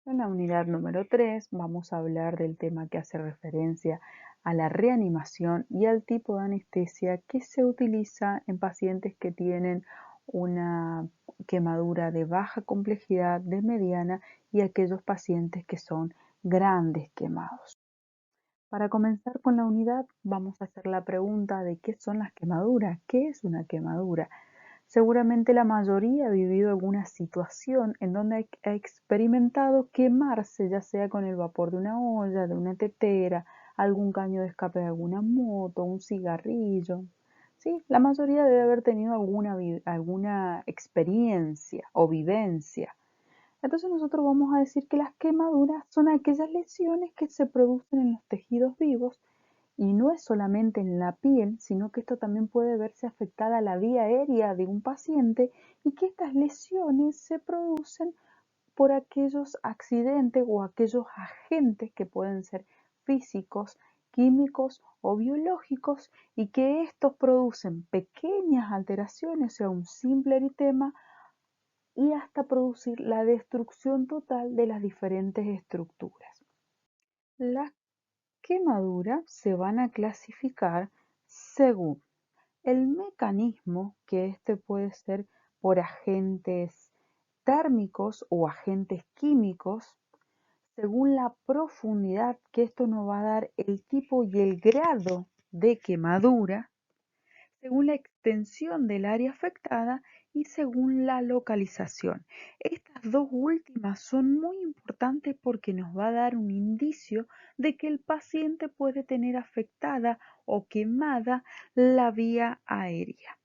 En la unidad número 3 vamos a hablar del tema que hace referencia a la reanimación y al tipo de anestesia que se utiliza en pacientes que tienen una quemadura de baja complejidad, de mediana y aquellos pacientes que son grandes quemados. Para comenzar con la unidad vamos a hacer la pregunta de qué son las quemaduras, qué es una quemadura. Seguramente la mayoría ha vivido alguna situación en donde ha experimentado quemarse, ya sea con el vapor de una olla, de una tetera, algún caño de escape de alguna moto, un cigarrillo. Sí, la mayoría debe haber tenido alguna experiencia o vivencia. Entonces nosotros vamos a decir que las quemaduras son aquellas lesiones que se producen en los tejidos vivos y no es solamente en la piel, sino que esto también puede verse afectada la vía aérea de un paciente y que estas lesiones se producen por aquellos accidentes o aquellos agentes que pueden ser físicos, químicos o biológicos y que estos producen pequeñas alteraciones, o sea, un simple eritema y hasta producir la destrucción total de las diferentes estructuras. Las quemaduras se van a clasificar según el mecanismo, que este puede ser por agentes térmicos o agentes químicos, según la profundidad, que esto nos va a dar el tipo y el grado de quemadura, según la extensión del área afectada y según la localización. Estas dos últimas son muy importantes porque nos va a dar un indicio de que el paciente puede tener afectada o quemada la vía aérea.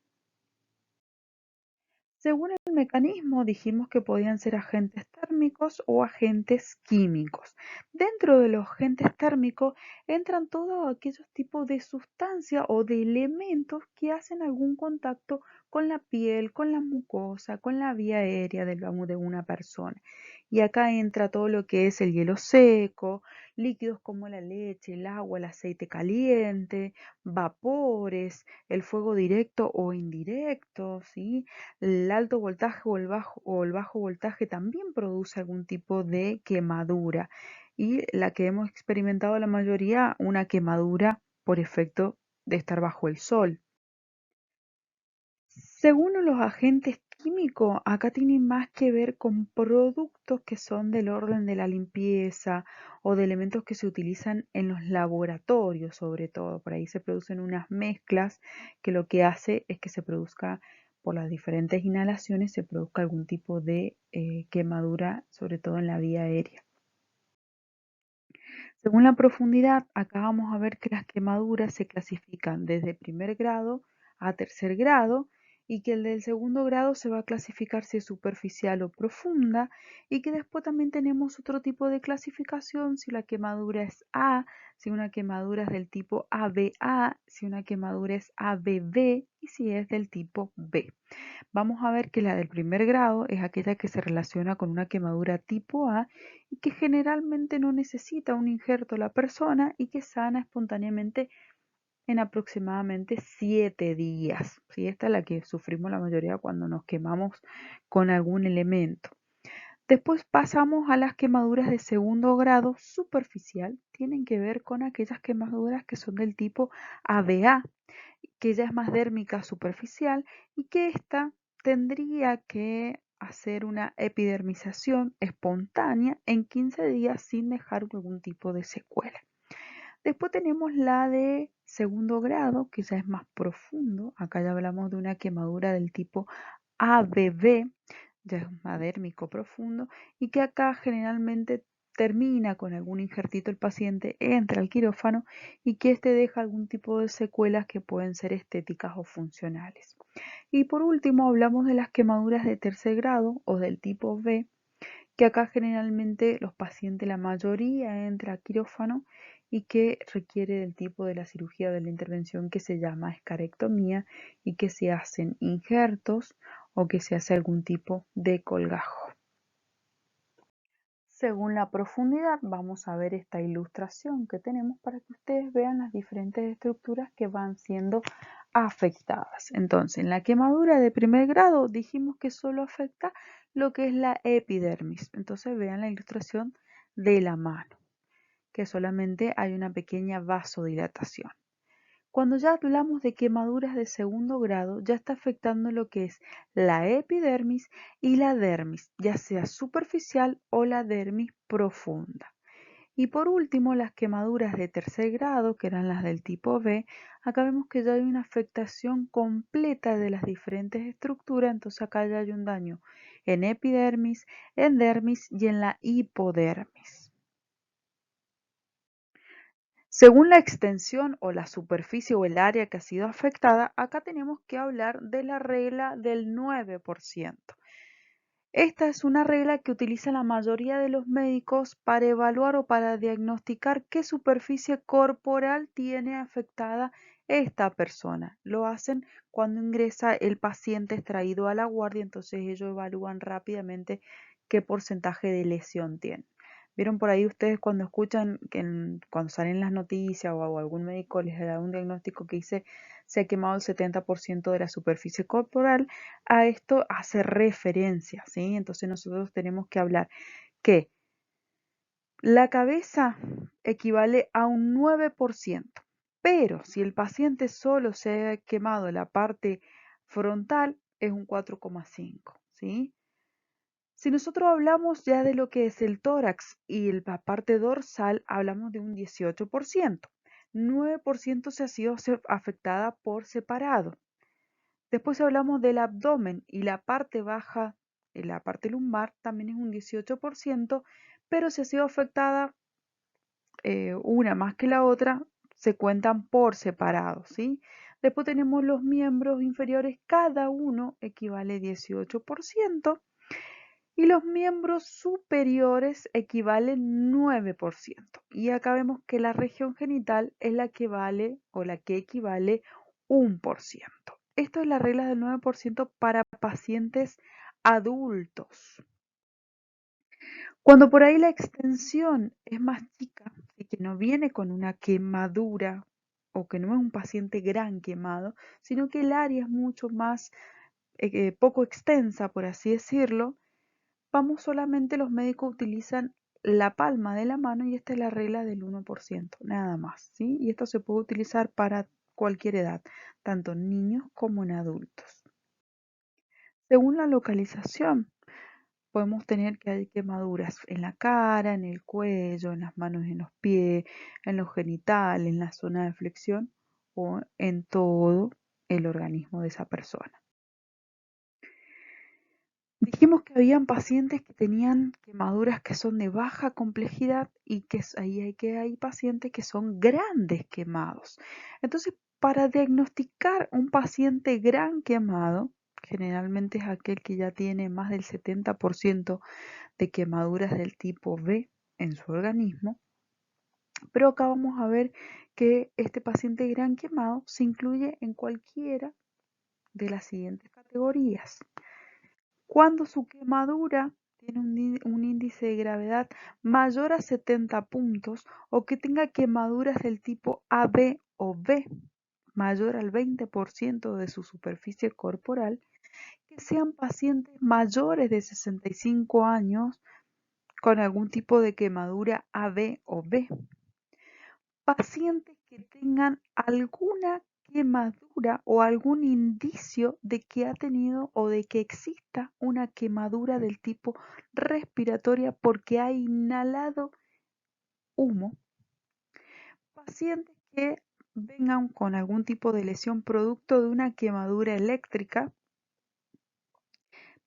Según el mecanismo, dijimos que podían ser agentes térmicos o agentes químicos. Dentro de los agentes térmicos entran todos aquellos tipos de sustancias o de elementos que hacen algún contacto con la piel, con la mucosa, con la vía aérea de una persona. Y acá entra todo lo que es el hielo seco, líquidos como la leche, el agua, el aceite caliente, vapores, el fuego directo o indirecto, ¿sí? El alto voltaje o el bajo voltaje también produce algún tipo de quemadura y la que hemos experimentado la mayoría, una quemadura por efecto de estar bajo el sol. Según los agentes químicos, acá tienen más que ver con productos que son del orden de la limpieza o de elementos que se utilizan en los laboratorios, sobre todo. Por ahí se producen unas mezclas que lo que hace es que se produzca, por las diferentes inhalaciones, se produzca algún tipo de quemadura, sobre todo en la vía aérea. Según la profundidad, acá vamos a ver que las quemaduras se clasifican desde primer grado a tercer grado y que el del segundo grado se va a clasificar si es superficial o profunda y que después también tenemos otro tipo de clasificación si la quemadura es A, si una quemadura es del tipo ABA, si una quemadura es ABB y si es del tipo B. Vamos a ver que la del primer grado es aquella que se relaciona con una quemadura tipo A y que generalmente no necesita un injerto la persona y que sana espontáneamente en aproximadamente 7 días. ¿Sí? Esta es la que sufrimos la mayoría cuando nos quemamos con algún elemento. Después pasamos a las quemaduras de segundo grado superficial. Tienen que ver con aquellas quemaduras que son del tipo ABA, que ya es más dérmica superficial y que ésta tendría que hacer una epidermización espontánea en 15 días sin dejar algún tipo de secuela. Después tenemos la de segundo grado, que ya es más profundo. Acá ya hablamos de una quemadura del tipo ABB, ya es un adérmico profundo, y que acá generalmente termina con algún injertito el paciente, entra al quirófano y que éste deja algún tipo de secuelas que pueden ser estéticas o funcionales. Y por último hablamos de las quemaduras de tercer grado o del tipo B, que acá generalmente los pacientes, la mayoría entra a quirófano y que requiere del tipo de la cirugía de la intervención que se llama escarectomía y que se hacen injertos o que se hace algún tipo de colgajo. Según la profundidad, vamos a ver esta ilustración que tenemos para que ustedes vean las diferentes estructuras que van siendo afectadas. Entonces, en la quemadura de primer grado dijimos que solo afecta lo que es la epidermis. Entonces vean la ilustración de la mano, que solamente hay una pequeña vasodilatación. Cuando ya hablamos de quemaduras de segundo grado, ya está afectando lo que es la epidermis y la dermis, ya sea superficial o la dermis profunda. Y por último, las quemaduras de tercer grado, que eran las del tipo B, acá vemos que ya hay una afectación completa de las diferentes estructuras, entonces acá ya hay un daño en epidermis, en dermis y en la hipodermis. Según la extensión o la superficie o el área que ha sido afectada, acá tenemos que hablar de la regla del 9%. Esta es una regla que utiliza la mayoría de los médicos para evaluar o para diagnosticar qué superficie corporal tiene afectada esta persona. Lo hacen cuando ingresa el paciente extraído a la guardia, entonces ellos evalúan rápidamente qué porcentaje de lesión tiene. ¿Vieron por ahí ustedes cuando escuchan que cuando salen las noticias o algún médico les da un diagnóstico que dice se ha quemado el 70% de la superficie corporal? A esto hace referencia, ¿sí? Entonces nosotros tenemos que hablar que la cabeza equivale a un 9%, pero si el paciente solo se ha quemado la parte frontal es un 4,5%, ¿sí? Si nosotros hablamos ya de lo que es el tórax y la parte dorsal, hablamos de un 18%. 9% se ha sido afectada por separado. Después hablamos del abdomen y la parte baja, la parte lumbar, también es un 18%, pero si ha sido afectada una más que la otra, se cuentan por separado, ¿sí? Después tenemos los miembros inferiores, cada uno equivale a 18%. Y los miembros superiores equivalen 9%. Y acá vemos que la región genital es la que vale o la que equivale 1%. Esto es la regla del 9% para pacientes adultos. Cuando por ahí la extensión es más chica y que no viene con una quemadura o que no es un paciente gran quemado, sino que el área es mucho más poco extensa, por así decirlo, solamente los médicos utilizan la palma de la mano y esta es la regla del 1%, nada más, ¿sí? Y esto se puede utilizar para cualquier edad, tanto en niños como en adultos. Según la localización, podemos tener que hay quemaduras en la cara, en el cuello, en las manos, en los pies, en los genitales, en la zona de flexión o en todo el organismo de esa persona. Dijimos que habían pacientes que tenían quemaduras que son de baja complejidad y que hay pacientes que son grandes quemados. Entonces, para diagnosticar un paciente gran quemado, generalmente es aquel que ya tiene más del 70% de quemaduras del tipo B en su organismo, pero acá vamos a ver que este paciente gran quemado se incluye en cualquiera de las siguientes categorías. Cuando su quemadura tiene un índice de gravedad mayor a 70 puntos o que tenga quemaduras del tipo AB o B mayor al 20% de su superficie corporal, que sean pacientes mayores de 65 años con algún tipo de quemadura AB o B, pacientes que tengan alguna quemadura o algún indicio de que ha tenido o de que exista una quemadura del tipo respiratoria porque ha inhalado humo, pacientes que vengan con algún tipo de lesión producto de una quemadura eléctrica,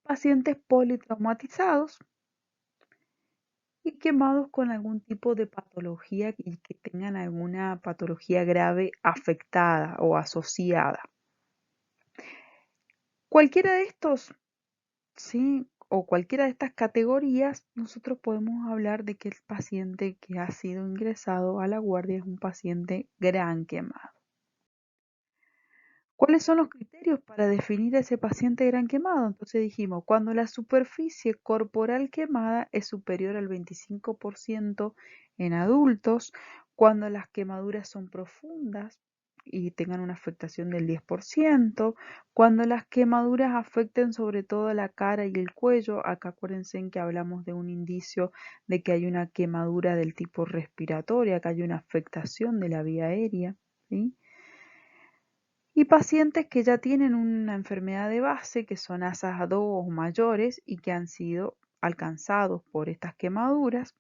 pacientes politraumatizados y quemados con algún tipo de patología y que tengan alguna patología grave afectada o asociada. Cualquiera de estos, sí, o cualquiera de estas categorías, nosotros podemos hablar de que el paciente que ha sido ingresado a la guardia es un paciente gran quemado. ¿Cuáles son los criterios para definir a ese paciente gran quemado? Entonces dijimos, cuando la superficie corporal quemada es superior al 25% en adultos, cuando las quemaduras son profundas y tengan una afectación del 10%. Cuando las quemaduras afecten sobre todo la cara y el cuello, acá acuérdense en que hablamos de un indicio de que hay una quemadura del tipo respiratoria, acá hay una afectación de la vía aérea, ¿sí? Y pacientes que ya tienen una enfermedad de base, que son ASAS 2 o mayores y que han sido alcanzados por estas quemaduras.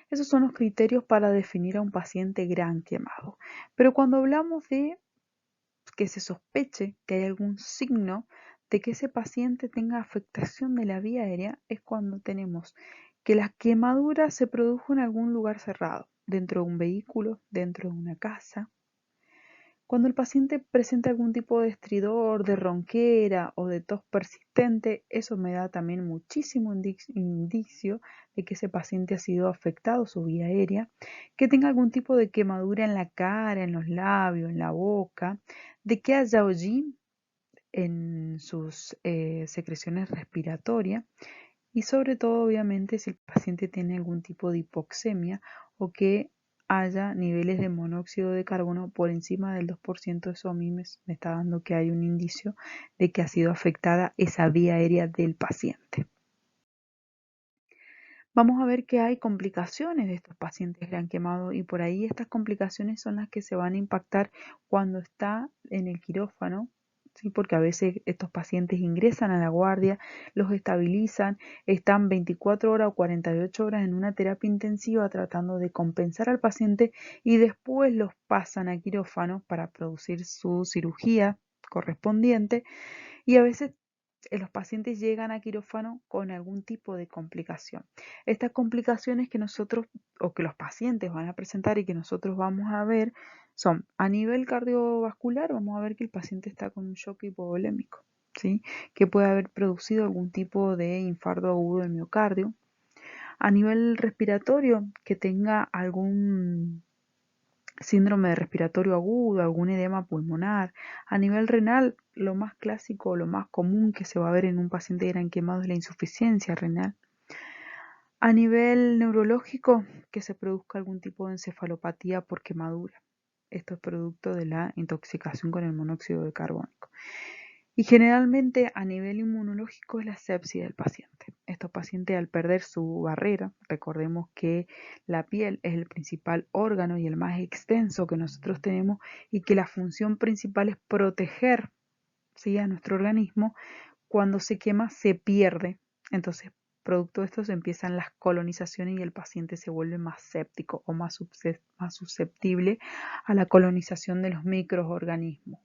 Esos son los criterios para definir a un paciente gran quemado. Pero cuando hablamos de que se sospeche que hay algún signo de que ese paciente tenga afectación de la vía aérea, es cuando tenemos que la quemadura se produjo en algún lugar cerrado, dentro de un vehículo, dentro de una casa. Cuando el paciente presenta algún tipo de estridor, de ronquera o de tos persistente, eso me da también muchísimo indicio de que ese paciente ha sido afectado su vía aérea, que tenga algún tipo de quemadura en la cara, en los labios, en la boca, de que haya hollín en sus secreciones respiratorias y sobre todo, obviamente, si el paciente tiene algún tipo de hipoxemia o que haya niveles de monóxido de carbono por encima del 2%, eso a mí me está dando que hay un indicio de que ha sido afectada esa vía aérea del paciente. Vamos a ver que hay complicaciones de estos pacientes que han quemado y por ahí estas complicaciones son las que se van a impactar cuando está en el quirófano, ¿sí? Porque a veces estos pacientes ingresan a la guardia, los estabilizan, están 24 horas o 48 horas en una terapia intensiva tratando de compensar al paciente y después los pasan a quirófano para producir su cirugía correspondiente y a veces los pacientes llegan a quirófano con algún tipo de complicación. Estas complicaciones que nosotros o que los pacientes van a presentar y que nosotros vamos a ver son a nivel cardiovascular, vamos a ver que el paciente está con un shock hipovolémico, ¿sí? Que puede haber producido algún tipo de infarto agudo del miocardio. A nivel respiratorio, que tenga algún síndrome respiratorio agudo, algún edema pulmonar. A nivel renal, lo más clásico, lo más común que se va a ver en un paciente gran quemado es la insuficiencia renal. A nivel neurológico, que se produzca algún tipo de encefalopatía por quemadura. Esto es producto de la intoxicación con el monóxido de carbono. Y generalmente a nivel inmunológico es la sepsis del paciente. Estos pacientes al perder su barrera, recordemos que la piel es el principal órgano y el más extenso que nosotros tenemos y que la función principal es proteger, ¿sí?, a nuestro organismo. Cuando se quema se pierde. Entonces, producto de esto se empiezan las colonizaciones y el paciente se vuelve más séptico o más susceptible a la colonización de los microorganismos.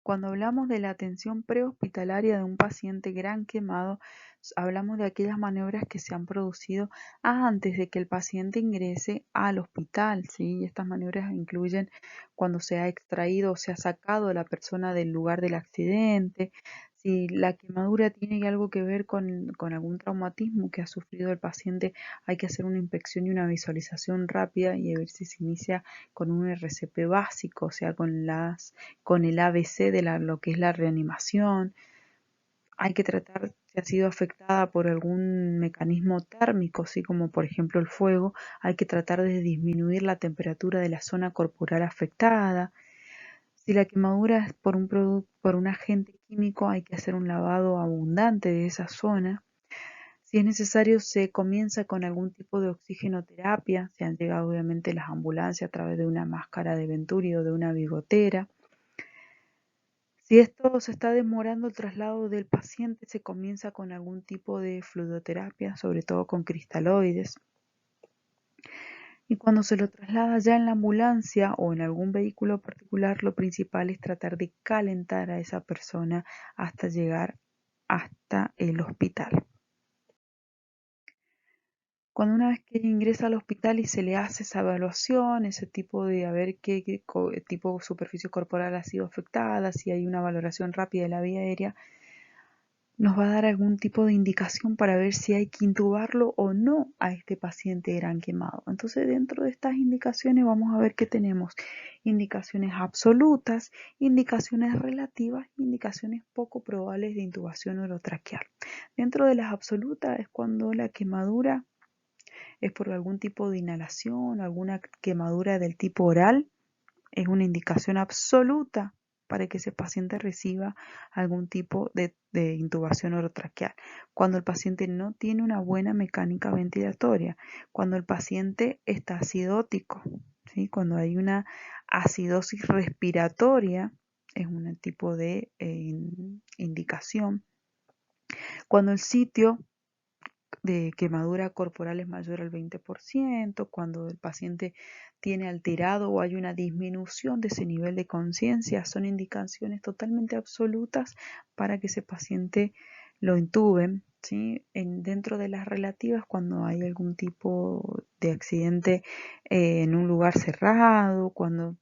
Cuando hablamos de la atención prehospitalaria de un paciente gran quemado, hablamos de aquellas maniobras que se han producido antes de que el paciente ingrese al hospital, ¿sí? Estas maniobras incluyen cuando se ha extraído o se ha sacado a la persona del lugar del accidente, si la quemadura tiene algo que ver con algún traumatismo que ha sufrido el paciente, hay que hacer una inspección y una visualización rápida y ver si se inicia con un RCP básico, o sea, con el ABC de lo que es la reanimación. Hay que tratar si ha sido afectada por algún mecanismo térmico, así como por ejemplo el fuego. Hay que tratar de disminuir la temperatura de la zona corporal afectada. Si la quemadura es por un agente químico, hay que hacer un lavado abundante de esa zona. Si es necesario, se comienza con algún tipo de oxigenoterapia. Se han llegado obviamente las ambulancias a través de una máscara de Venturi o de una bigotera. Si esto se está demorando el traslado del paciente, se comienza con algún tipo de fluidoterapia, sobre todo con cristaloides. Y cuando se lo traslada ya en la ambulancia o en algún vehículo particular, lo principal es tratar de calentar a esa persona hasta llegar hasta el hospital. Cuando una vez que ingresa al hospital y se le hace esa evaluación, ese tipo de a ver qué tipo de superficie corporal ha sido afectada, si hay una valoración rápida de la vía aérea, nos va a dar algún tipo de indicación para ver si hay que intubarlo o no a este paciente gran quemado. Entonces, dentro de estas indicaciones vamos a ver que tenemos indicaciones absolutas, indicaciones relativas, indicaciones poco probables de intubación orotraqueal. Dentro de las absolutas es cuando la quemadura es por algún tipo de inhalación, alguna quemadura del tipo oral, es una indicación absoluta para que ese paciente reciba algún tipo de intubación orotraqueal. Cuando el paciente no tiene una buena mecánica ventilatoria, cuando el paciente está acidótico, ¿sí? Cuando hay una acidosis respiratoria, es un tipo de indicación. Cuando el sitio de quemadura corporal es mayor al 20%, cuando el paciente tiene alterado o hay una disminución de ese nivel de conciencia, son indicaciones totalmente absolutas para que ese paciente lo intuben, ¿sí? Dentro de las relativas, cuando hay algún tipo de accidente en un lugar cerrado, cuando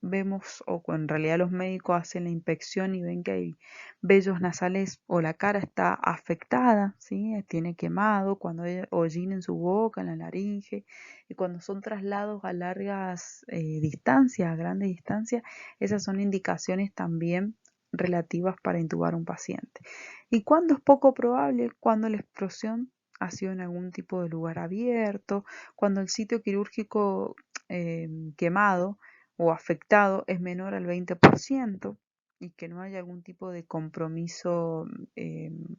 vemos o en realidad los médicos hacen la inspección y ven que hay vellos nasales o la cara está afectada, ¿sí? Tiene quemado, cuando hay hollín en su boca, en la laringe, y cuando son traslados a largas distancias, a grandes distancias, esas son indicaciones también relativas para intubar a un paciente. ¿Y cuando es poco probable? Cuando la explosión ha sido en algún tipo de lugar abierto, cuando el sitio quirúrgico quemado o afectado es menor al 20% y que no haya algún tipo de compromiso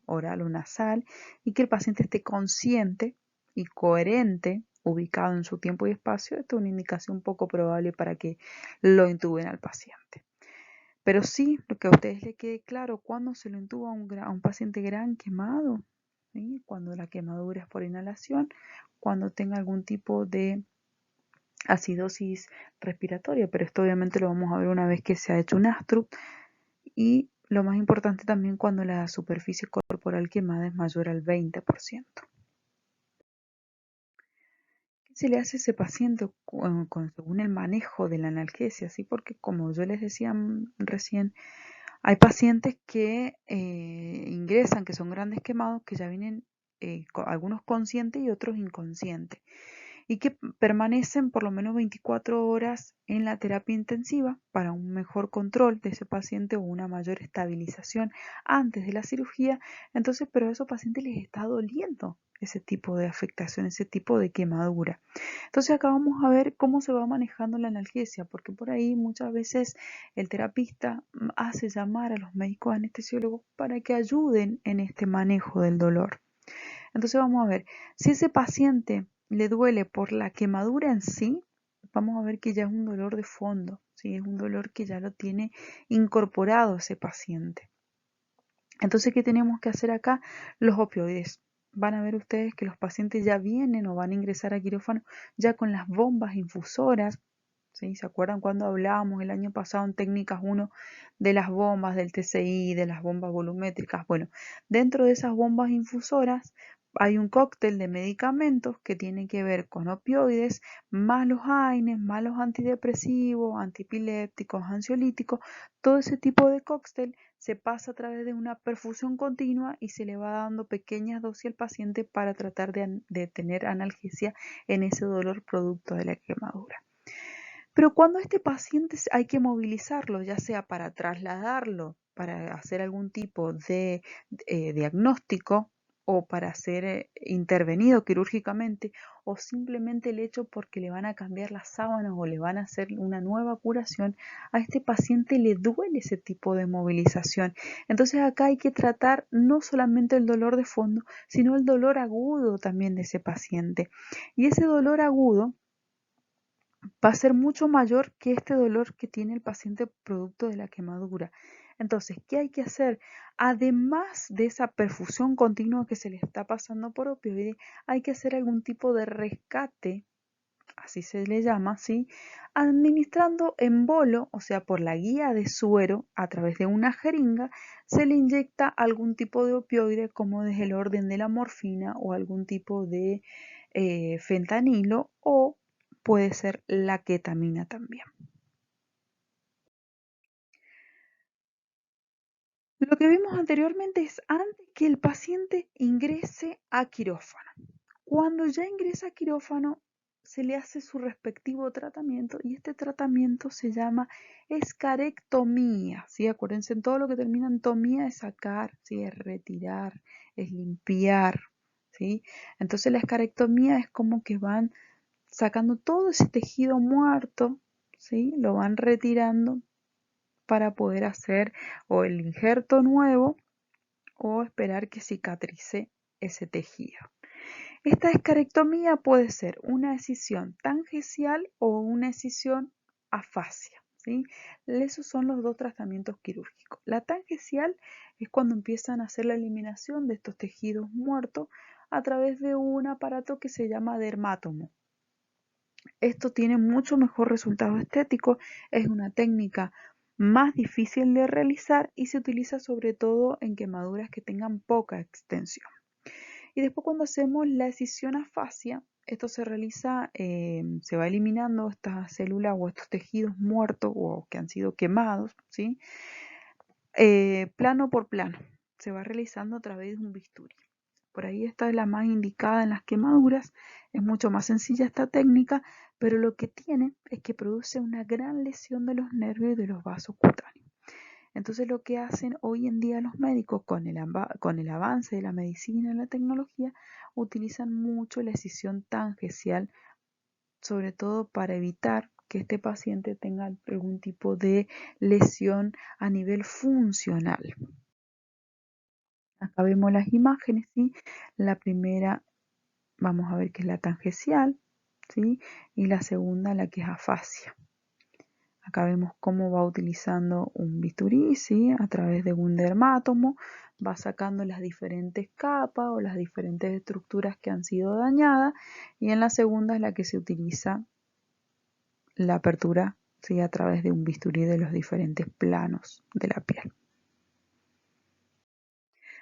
oral o nasal y que el paciente esté consciente y coherente, ubicado en su tiempo y espacio, esto es una indicación poco probable para que lo intuben al paciente. Pero sí, lo que a ustedes les quede claro, cuando se lo intuba a un paciente gran quemado, ¿sí? Cuando la quemadura es por inhalación, cuando tenga algún tipo de acidosis respiratoria, pero esto obviamente lo vamos a ver una vez que se ha hecho un ASTRUP y lo más importante también cuando la superficie corporal quemada es mayor al 20%. ¿Qué se le hace a ese paciente según el manejo de la analgesia? ¿Sí? Porque como yo les decía recién, hay pacientes que ingresan, que son grandes quemados, que ya vienen algunos conscientes y otros inconscientes, y que permanecen por lo menos 24 horas en la terapia intensiva para un mejor control de ese paciente o una mayor estabilización antes de la cirugía. Entonces, pero a esos pacientes les está doliendo ese tipo de afectación, ese tipo de quemadura. Entonces acá vamos a ver cómo se va manejando la analgesia, porque por ahí muchas veces el terapista hace llamar a los médicos anestesiólogos para que ayuden en este manejo del dolor. Entonces vamos a ver, si ese paciente le duele por la quemadura en sí, vamos a ver que ya es un dolor de fondo, ¿sí? Es un dolor que ya lo tiene incorporado ese paciente. Entonces, ¿qué tenemos que hacer acá? Los opioides. Van a ver ustedes que los pacientes ya vienen o van a ingresar a quirófano ya con las bombas infusoras. ¿Sí? ¿Se acuerdan cuando hablábamos el año pasado en técnicas 1 de las bombas del TCI, de las bombas volumétricas? Bueno, dentro de esas bombas infusoras hay un cóctel de medicamentos que tiene que ver con opioides, más los AINES, más los antidepresivos, antipilépticos, ansiolíticos. Todo ese tipo de cóctel se pasa a través de una perfusión continua y se le va dando pequeñas dosis al paciente para tratar de tener analgesia en ese dolor producto de la quemadura. Pero cuando este paciente hay que movilizarlo, ya sea para trasladarlo, para hacer algún tipo de diagnóstico o para ser intervenido quirúrgicamente, o simplemente el hecho porque le van a cambiar las sábanas o le van a hacer una nueva curación, a este paciente le duele ese tipo de movilización. Entonces acá hay que tratar no solamente el dolor de fondo, sino el dolor agudo también de ese paciente. Y ese dolor agudo va a ser mucho mayor que este dolor que tiene el paciente producto de la quemadura. Entonces, ¿qué hay que hacer? Además de esa perfusión continua que se le está pasando por opioide, hay que hacer algún tipo de rescate, así se le llama, ¿sí? Administrando en bolo, o sea, por la guía de suero, a través de una jeringa, se le inyecta algún tipo de opioide como desde el orden de la morfina o algún tipo de fentanilo o puede ser la ketamina también. Lo que vimos anteriormente es antes que el paciente ingrese a quirófano. Cuando ya ingresa a quirófano, se le hace su respectivo tratamiento y este tratamiento se llama escarectomía, ¿sí? Acuérdense, en todo lo que termina en tomía es sacar, ¿sí? Es retirar, es limpiar, ¿sí? Entonces la escarectomía es como que van sacando todo ese tejido muerto, ¿sí? Lo van retirando para poder hacer o el injerto nuevo o esperar que cicatrice ese tejido. Esta escarectomía puede ser una escisión tangential o una escisión afasia, ¿sí? Esos son los dos tratamientos quirúrgicos. La tangential es cuando empiezan a hacer la eliminación de estos tejidos muertos a través de un aparato que se llama dermátomo. Esto tiene mucho mejor resultado estético, es una técnica más difícil de realizar y se utiliza sobre todo en quemaduras que tengan poca extensión. Y después cuando hacemos la escisión afasia, esto se realiza, se va eliminando estas células o estos tejidos muertos o que han sido quemados, ¿sí? Plano por plano. Se va realizando a través de un bisturí. Por ahí esta es la más indicada en las quemaduras. Es mucho más sencilla esta técnica, pero lo que tiene es que produce una gran lesión de los nervios y de los vasos cutáneos. Entonces lo que hacen hoy en día los médicos con el avance de la medicina y la tecnología, utilizan mucho la escisión tangencial, sobre todo para evitar que este paciente tenga algún tipo de lesión a nivel funcional. Acá vemos las imágenes, ¿sí? La primera vamos a ver que es la tangencial, ¿sí? Y la segunda la que es afasia. Acá vemos cómo va utilizando un bisturí, ¿sí? A través de un dermátomo, va sacando las diferentes capas o las diferentes estructuras que han sido dañadas, y en la segunda es la que se utiliza la apertura, ¿sí? A través de un bisturí de los diferentes planos de la piel.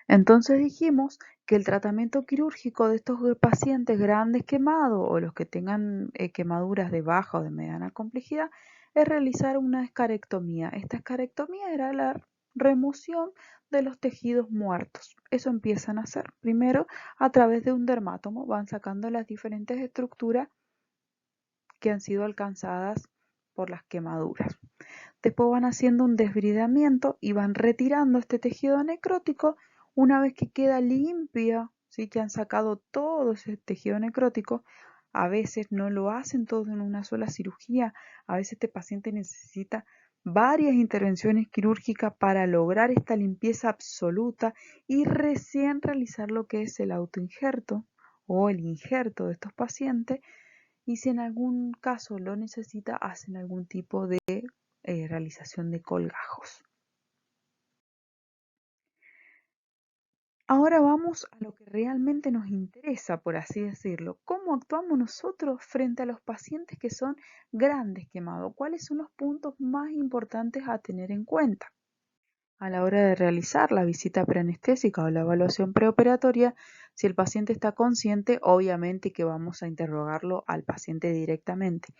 Entonces dijimos que el tratamiento quirúrgico de estos pacientes grandes quemados o los que tengan quemaduras de baja o de mediana complejidad es realizar una escarectomía. Esta escarectomía era la remoción de los tejidos muertos. Eso empiezan a hacer primero a través de un dermátomo, van sacando las diferentes estructuras que han sido alcanzadas por las quemaduras. Después van haciendo un desbridamiento y van retirando este tejido necrótico. Una vez que queda limpia, ¿sí? Que han sacado todo ese tejido necrótico, a veces no lo hacen todo en una sola cirugía, a veces este paciente necesita varias intervenciones quirúrgicas para lograr esta limpieza absoluta y recién realizar lo que es el autoinjerto o el injerto de estos pacientes, y si en algún caso lo necesita, hacen algún tipo de realización de colgajos. Ahora vamos a lo que realmente nos interesa, por así decirlo. ¿Cómo actuamos nosotros frente a los pacientes que son grandes quemados? ¿Cuáles son los puntos más importantes a tener en cuenta? A la hora de realizar la visita preanestésica o la evaluación preoperatoria, si el paciente está consciente, obviamente que vamos a interrogarlo al paciente directamente.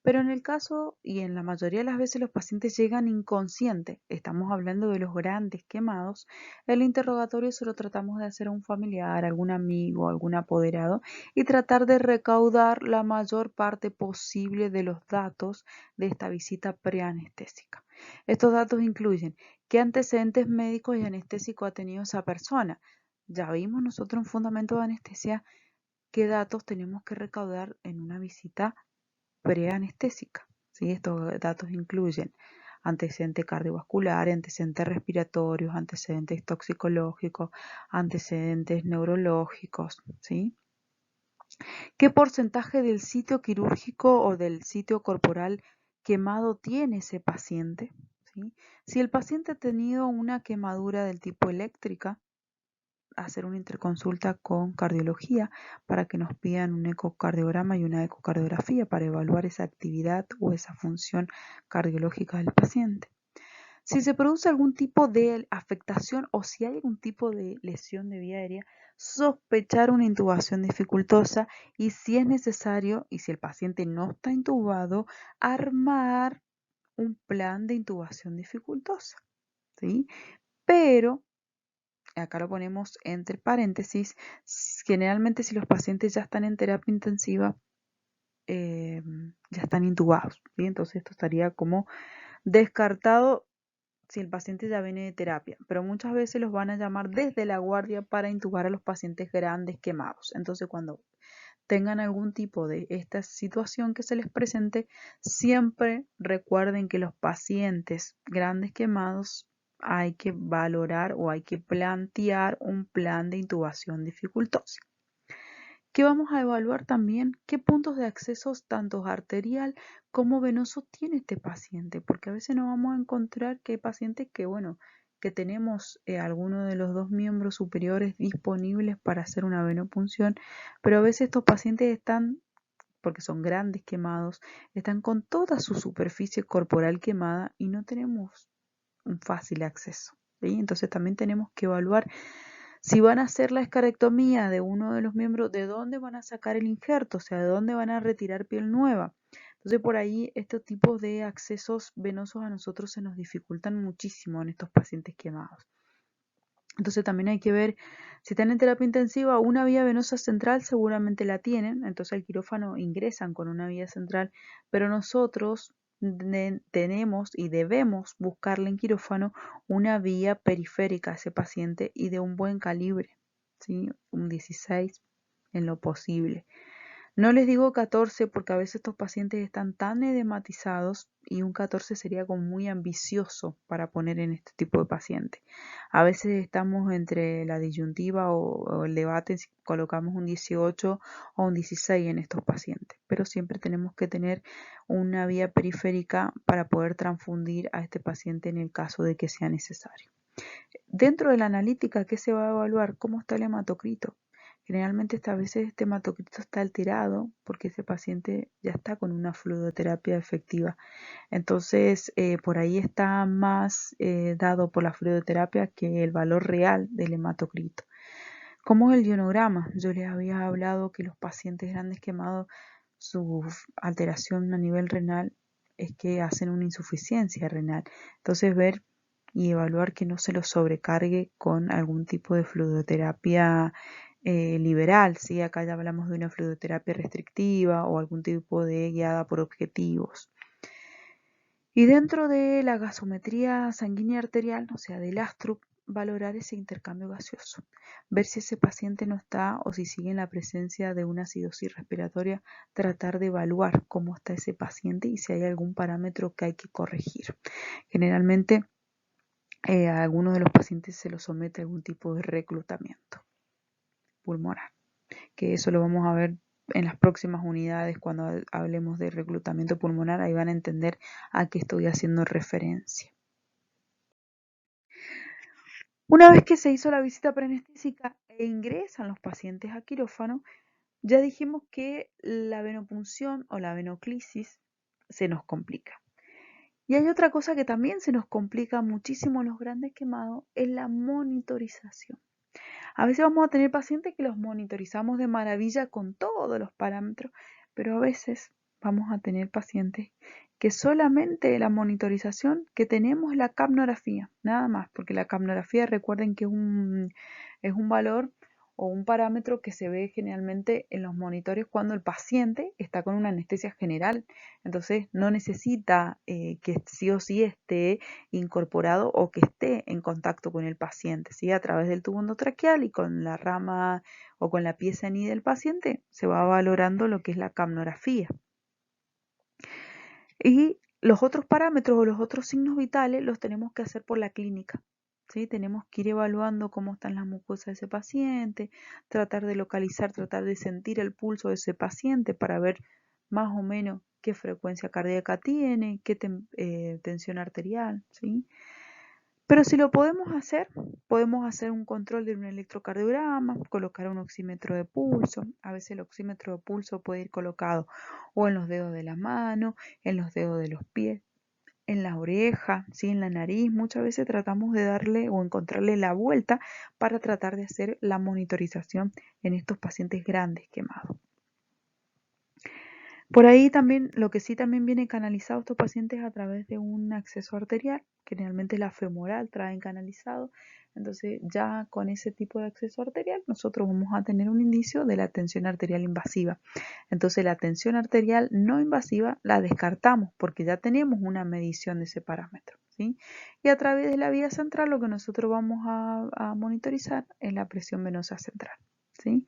Pero en el caso y en la mayoría de las veces los pacientes llegan inconscientes, estamos hablando de los grandes quemados, el interrogatorio se lo tratamos de hacer a un familiar, algún amigo, algún apoderado y tratar de recaudar la mayor parte posible de los datos de esta visita preanestésica. Estos datos incluyen qué antecedentes médicos y anestésicos ha tenido esa persona. Ya vimos nosotros en fundamento de anestesia qué datos tenemos que recaudar en una visita preanestésica, ¿sí? Estos datos incluyen antecedentes cardiovasculares, antecedentes respiratorios, antecedentes toxicológicos, antecedentes neurológicos, ¿sí? ¿Qué porcentaje del sitio quirúrgico o del sitio corporal quemado tiene ese paciente? ¿Sí? Si el paciente ha tenido una quemadura del tipo eléctrica, hacer una interconsulta con cardiología para que nos pidan un ecocardiograma y una ecocardiografía para evaluar esa actividad o esa función cardiológica del paciente. Si se produce algún tipo de afectación o si hay algún tipo de lesión de vía aérea, sospechar una intubación dificultosa y si es necesario y si el paciente no está intubado, armar un plan de intubación dificultosa, ¿sí? Pero acá lo ponemos entre paréntesis, generalmente si los pacientes ya están en terapia intensiva, ya están intubados, ¿sí? Entonces esto estaría como descartado si el paciente ya viene de terapia, pero muchas veces los van a llamar desde la guardia para intubar a los pacientes grandes quemados. Entonces cuando tengan algún tipo de esta situación que se les presente, siempre recuerden que los pacientes grandes quemados hay que valorar o hay que plantear un plan de intubación dificultosa. ¿Qué vamos a evaluar también? ¿Qué puntos de acceso tanto arterial como venoso tiene este paciente? Porque a veces nos vamos a encontrar que hay pacientes que, bueno, que tenemos alguno de los dos miembros superiores disponibles para hacer una venopunción, pero a veces estos pacientes están, porque son grandes quemados, están con toda su superficie corporal quemada y no tenemos un fácil acceso, ¿sí? Entonces también tenemos que evaluar si van a hacer la escarectomía de uno de los miembros, ¿de dónde van a sacar el injerto? O sea, ¿de dónde van a retirar piel nueva? Entonces, por ahí, estos tipos de accesos venosos a nosotros se nos dificultan muchísimo en estos pacientes quemados. Entonces, también hay que ver si están en terapia intensiva, una vía venosa central seguramente la tienen, entonces al quirófano ingresan con una vía central, pero nosotros tenemos y debemos buscarle en quirófano una vía periférica a ese paciente y de un buen calibre, ¿sí? Un 16 en lo posible. No les digo 14 porque a veces estos pacientes están tan edematizados y un 14 sería como muy ambicioso para poner en este tipo de paciente. A veces estamos entre la disyuntiva o el debate si colocamos un 18 o un 16 en estos pacientes, pero siempre tenemos que tener una vía periférica para poder transfundir a este paciente en el caso de que sea necesario. Dentro de la analítica, ¿qué se va a evaluar? ¿Cómo está el hematocrito? Generalmente a veces este hematocrito está alterado porque ese paciente ya está con una fluidoterapia efectiva. Entonces, por ahí está más dado por la fluidoterapia que el valor real del hematocrito. ¿Cómo es el ionograma? Yo les había hablado que los pacientes grandes quemados, su alteración a nivel renal es que hacen una insuficiencia renal. Entonces, ver y evaluar que no se los sobrecargue con algún tipo de fluidoterapia liberal, ¿sí? Acá ya hablamos de una fluidoterapia restrictiva o algún tipo de guiada por objetivos. Y dentro de la gasometría sanguínea arterial, o sea, del ASTRUP, valorar ese intercambio gaseoso, ver si ese paciente no está o si sigue en la presencia de una acidosis respiratoria, tratar de evaluar cómo está ese paciente y si hay algún parámetro que hay que corregir. Generalmente a algunos de los pacientes se los somete a algún tipo de reclutamiento pulmonar, que eso lo vamos a ver en las próximas unidades cuando hablemos de reclutamiento pulmonar, ahí van a entender a qué estoy haciendo referencia. Una vez que se hizo la visita preanestésica e ingresan los pacientes a quirófano, ya dijimos que la venopunción o la venoclisis se nos complica. Y hay otra cosa que también se nos complica muchísimo en los grandes quemados, es la monitorización. A veces vamos a tener pacientes que los monitorizamos de maravilla con todos los parámetros, pero a veces vamos a tener pacientes que solamente la monitorización que tenemos es la capnografía, nada más, porque la capnografía recuerden que es un valor o un parámetro que se ve generalmente en los monitores cuando el paciente está con una anestesia general, entonces no necesita que sí o sí esté incorporado o que esté en contacto con el paciente, ¿sí? A través del tubo endotraqueal y con la rama o con la pieza NI del paciente se va valorando lo que es la capnografía. Y los otros parámetros o los otros signos vitales los tenemos que hacer por la clínica, ¿sí? Tenemos que ir evaluando cómo están las mucosas de ese paciente, tratar de localizar, tratar de sentir el pulso de ese paciente para ver más o menos qué frecuencia cardíaca tiene, qué tensión arterial, ¿sí? Pero si lo podemos hacer un control de un electrocardiograma, colocar un oxímetro de pulso. A veces el oxímetro de pulso puede ir colocado o en los dedos de la mano, en los dedos de los pies, en la oreja, ¿sí? En la nariz. Muchas veces tratamos de darle o encontrarle la vuelta para tratar de hacer la monitorización en estos pacientes grandes quemados. Por ahí también, lo que sí también viene canalizado estos pacientes a través de un acceso arterial, generalmente la femoral traen canalizado, entonces ya con ese tipo de acceso arterial nosotros vamos a tener un indicio de la tensión arterial invasiva. Entonces la tensión arterial no invasiva la descartamos porque ya tenemos una medición de ese parámetro, ¿sí? Y a través de la vía central lo que nosotros vamos a monitorizar es la presión venosa central, ¿sí?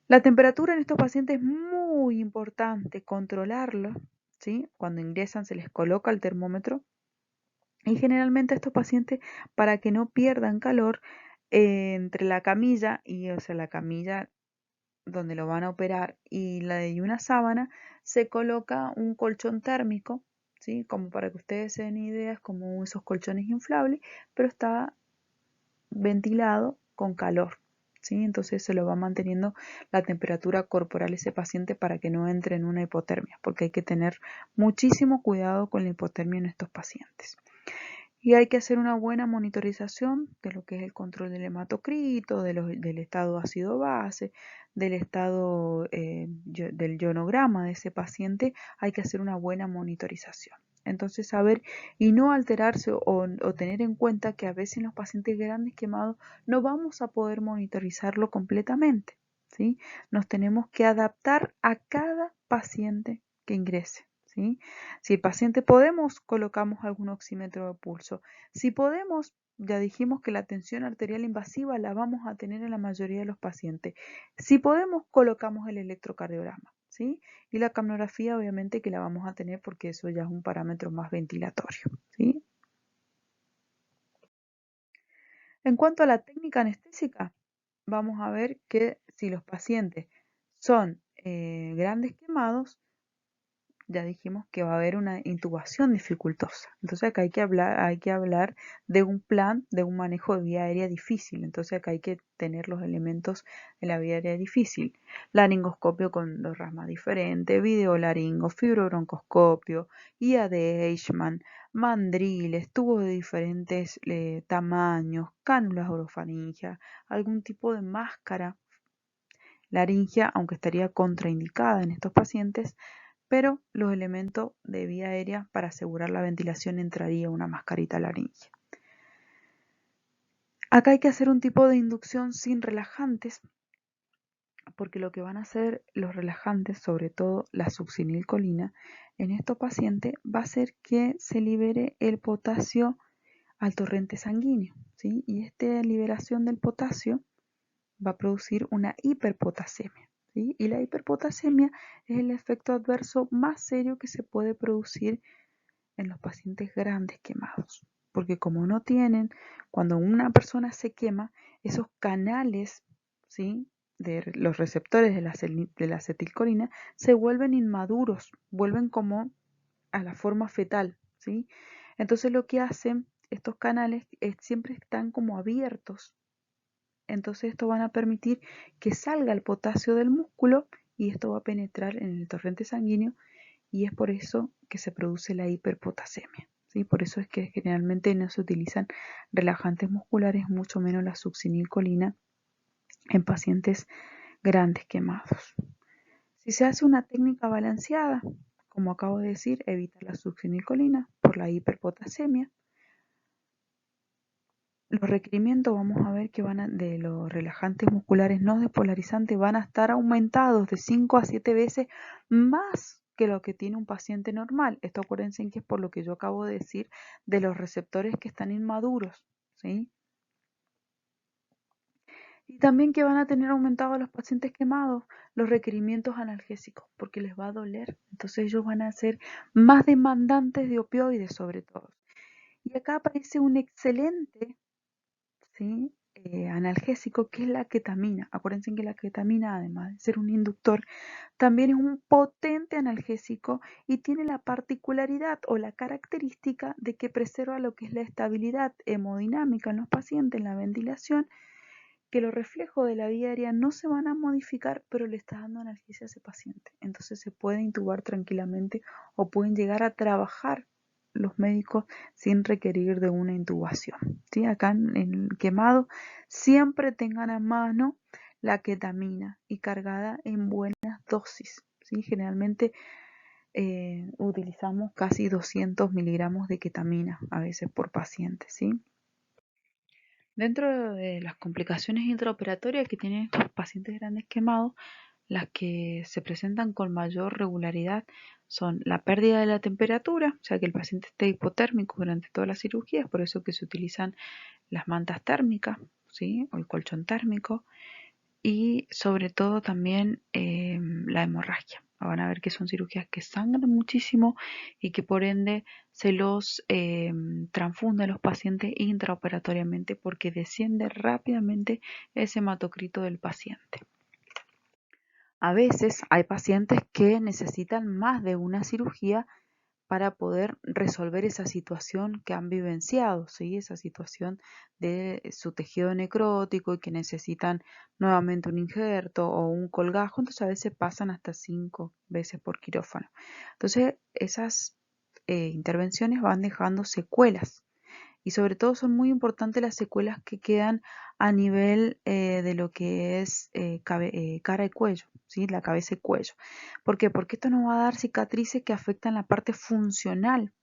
La temperatura en estos pacientes es muy importante controlarla, ¿sí? Cuando ingresan se les coloca el termómetro y generalmente a estos pacientes, para que no pierdan calor, entre la camilla y, o sea, la camilla donde lo van a operar y una sábana, se coloca un colchón térmico, ¿sí? Como para que ustedes se den ideas, como esos colchones inflables, pero está ventilado con calor, ¿sí? Entonces se lo va manteniendo la temperatura corporal ese paciente para que no entre en una hipotermia, porque hay que tener muchísimo cuidado con la hipotermia en estos pacientes. Y hay que hacer una buena monitorización de lo que es el control del hematocrito, del estado ácido-base, del estado del ionograma de ese paciente. Hay que hacer una buena monitorización. Entonces, saber y no alterarse o tener en cuenta que a veces en los pacientes grandes quemados no vamos a poder monitorizarlo completamente, ¿sí? Nos tenemos que adaptar a cada paciente que ingrese, ¿sí? Si el paciente podemos, colocamos algún oxímetro de pulso. Si podemos, ya dijimos que la tensión arterial invasiva la vamos a tener en la mayoría de los pacientes. Si podemos, colocamos el electrocardiograma, ¿sí? Y la capnografía, obviamente, que la vamos a tener porque eso ya es un parámetro más ventilatorio, ¿sí? En cuanto a la técnica anestésica, vamos a ver que si los pacientes son grandes quemados, ya dijimos que va a haber una intubación dificultosa. Entonces acá hay que hablar de un plan, de un manejo de vía aérea difícil. Entonces acá hay que tener los elementos de la vía aérea difícil. Laringoscopio con dos ramas diferentes, videolaringo, fibrobroncoscopio, IA de Eichmann, mandriles, tubos de diferentes tamaños, cánulas orofaringeas, algún tipo de máscara laringia, aunque estaría contraindicada en estos pacientes, pero los elementos de vía aérea para asegurar la ventilación entraría una mascarita laringe. Acá hay que hacer un tipo de inducción sin relajantes, porque lo que van a hacer los relajantes, sobre todo la succinilcolina, en estos pacientes va a hacer que se libere el potasio al torrente sanguíneo, ¿sí? Y esta liberación del potasio va a producir una hiperpotasemia, ¿sí? Y la hiperpotasemia es el efecto adverso más serio que se puede producir en los pacientes grandes quemados, porque como no tienen, cuando una persona se quema, esos canales, ¿sí? De los receptores de la acetilcolina se vuelven inmaduros, vuelven como a la forma fetal, ¿sí? Entonces lo que hacen estos canales siempre están como abiertos, entonces esto van a permitir que salga el potasio del músculo y esto va a penetrar en el torrente sanguíneo y es por eso que se produce la hiperpotasemia, ¿sí? Por eso es que generalmente no se utilizan relajantes musculares, mucho menos la succinilcolina en pacientes grandes quemados. Si se hace una técnica balanceada, como acabo de decir, evita la succinilcolina por la hiperpotasemia. Los requerimientos vamos a ver que de los relajantes musculares no despolarizantes van a estar aumentados de 5 a 7 veces más que lo que tiene un paciente normal. Esto acuérdense que es por lo que yo acabo de decir de los receptores que están inmaduros, ¿sí? Y también que van a tener aumentados los pacientes quemados los requerimientos analgésicos porque les va a doler. Entonces ellos van a ser más demandantes de opioides sobre todo. Y acá aparece un excelente, ¿sí? Analgésico, que es la ketamina. Acuérdense que la ketamina, además de ser un inductor, también es un potente analgésico y tiene la particularidad o la característica de que preserva lo que es la estabilidad hemodinámica en los pacientes, en la ventilación, que los reflejos de la vía aérea no se van a modificar, pero le está dando analgesia a ese paciente. Entonces se puede intubar tranquilamente o pueden llegar a trabajar los médicos sin requerir de una intubación, ¿sí? Acá en el quemado siempre tengan a mano la ketamina y cargada en buenas dosis, ¿sí? Generalmente utilizamos casi 200 miligramos de ketamina a veces por paciente, ¿sí? Dentro de las complicaciones intraoperatorias que tienen estos pacientes grandes quemados, las que se presentan con mayor regularidad son la pérdida de la temperatura, o sea que el paciente esté hipotérmico durante toda la cirugía, es por eso que se utilizan las mantas térmicas, ¿sí? O el colchón térmico. y sobre todo también la hemorragia. Van a ver que son cirugías que sangran muchísimo y que por ende se los transfunde a los pacientes intraoperatoriamente porque desciende rápidamente ese hematocrito del paciente. A veces hay pacientes que necesitan más de una cirugía para poder resolver esa situación que han vivenciado, ¿sí? Esa situación de su tejido necrótico y que necesitan nuevamente un injerto o un colgajo, entonces a veces pasan hasta 5 veces por quirófano. Entonces esas intervenciones van dejando secuelas y sobre todo son muy importantes las secuelas que quedan a nivel de lo que es cara y cuello, ¿sí? La cabeza y cuello. ¿Por qué? Porque esto nos va a dar cicatrices que afectan la parte funcional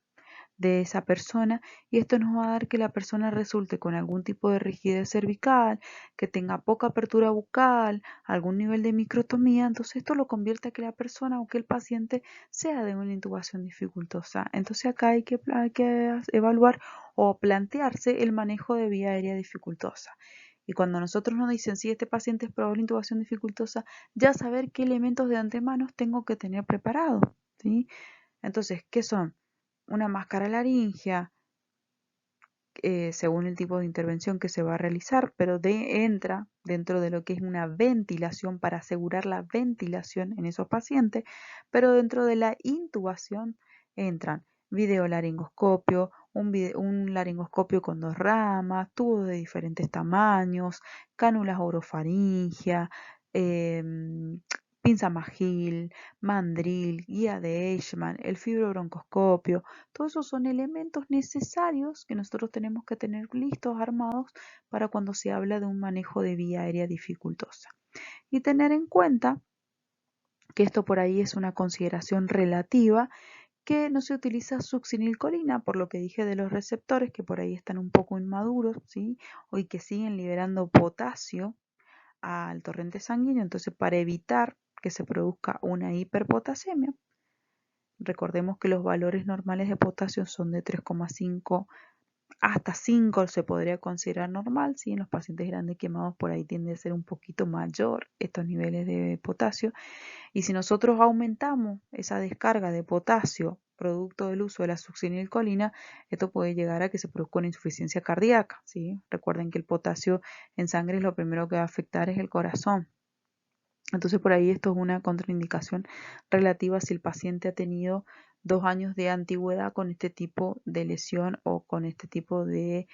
de esa persona y esto nos va a dar que la persona resulte con algún tipo de rigidez cervical, que tenga poca apertura bucal, algún nivel de microtomía, entonces esto lo convierte a que la persona o que el paciente sea de una intubación dificultosa. Entonces acá hay que evaluar o plantearse el manejo de vía aérea dificultosa. Y cuando nosotros nos dicen si este paciente es probable intubación dificultosa, ya saber qué elementos de antemano tengo que tener preparado, ¿sí? Entonces, ¿qué son? Una máscara laringea, según el tipo de intervención que se va a realizar, pero entra dentro de lo que es una ventilación para asegurar la ventilación en esos pacientes, pero dentro de la intubación entran videolaringoscopio, un laringoscopio con 2 ramas, tubos de diferentes tamaños, cánulas orofaringia, em, pinza Magil, mandril, guía de Eichmann, el fibrobroncoscopio. Todos esos son elementos necesarios que nosotros tenemos que tener listos, armados, para cuando se habla de un manejo de vía aérea dificultosa. Y tener en cuenta que esto por ahí es una consideración relativa, que no se utiliza succinilcolina, por lo que dije de los receptores, que por ahí están un poco inmaduros, ¿sí? Y que siguen liberando potasio al torrente sanguíneo, entonces para evitar que se produzca una hiperpotasemia. Recordemos que los valores normales de potasio son de 3,5 hasta 5 se podría considerar normal, ¿sí? En los pacientes grandes quemados por ahí tiende a ser un poquito mayor estos niveles de potasio. Y si nosotros aumentamos esa descarga de potasio producto del uso de la succinilcolina, esto puede llegar a que se produzca una insuficiencia cardíaca, ¿sí? Recuerden que el potasio en sangre es lo primero que va a afectar es el corazón. Entonces por ahí esto es una contraindicación relativa si el paciente ha tenido 2 años de antigüedad con este tipo de lesión o con este tipo de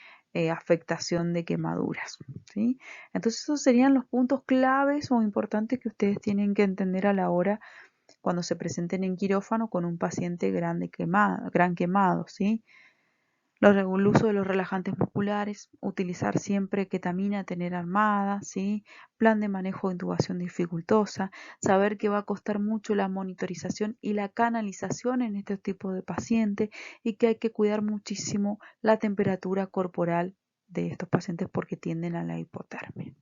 afectación de quemaduras, ¿sí? Entonces esos serían los puntos claves o importantes que ustedes tienen que entender a la hora cuando se presenten en quirófano con un paciente gran quemado, ¿sí? El uso de los relajantes musculares, utilizar siempre ketamina, tener armada, ¿sí? Plan de manejo de intubación dificultosa, saber que va a costar mucho la monitorización y la canalización en este tipo de pacientes y que hay que cuidar muchísimo la temperatura corporal de estos pacientes porque tienden a la hipotermia.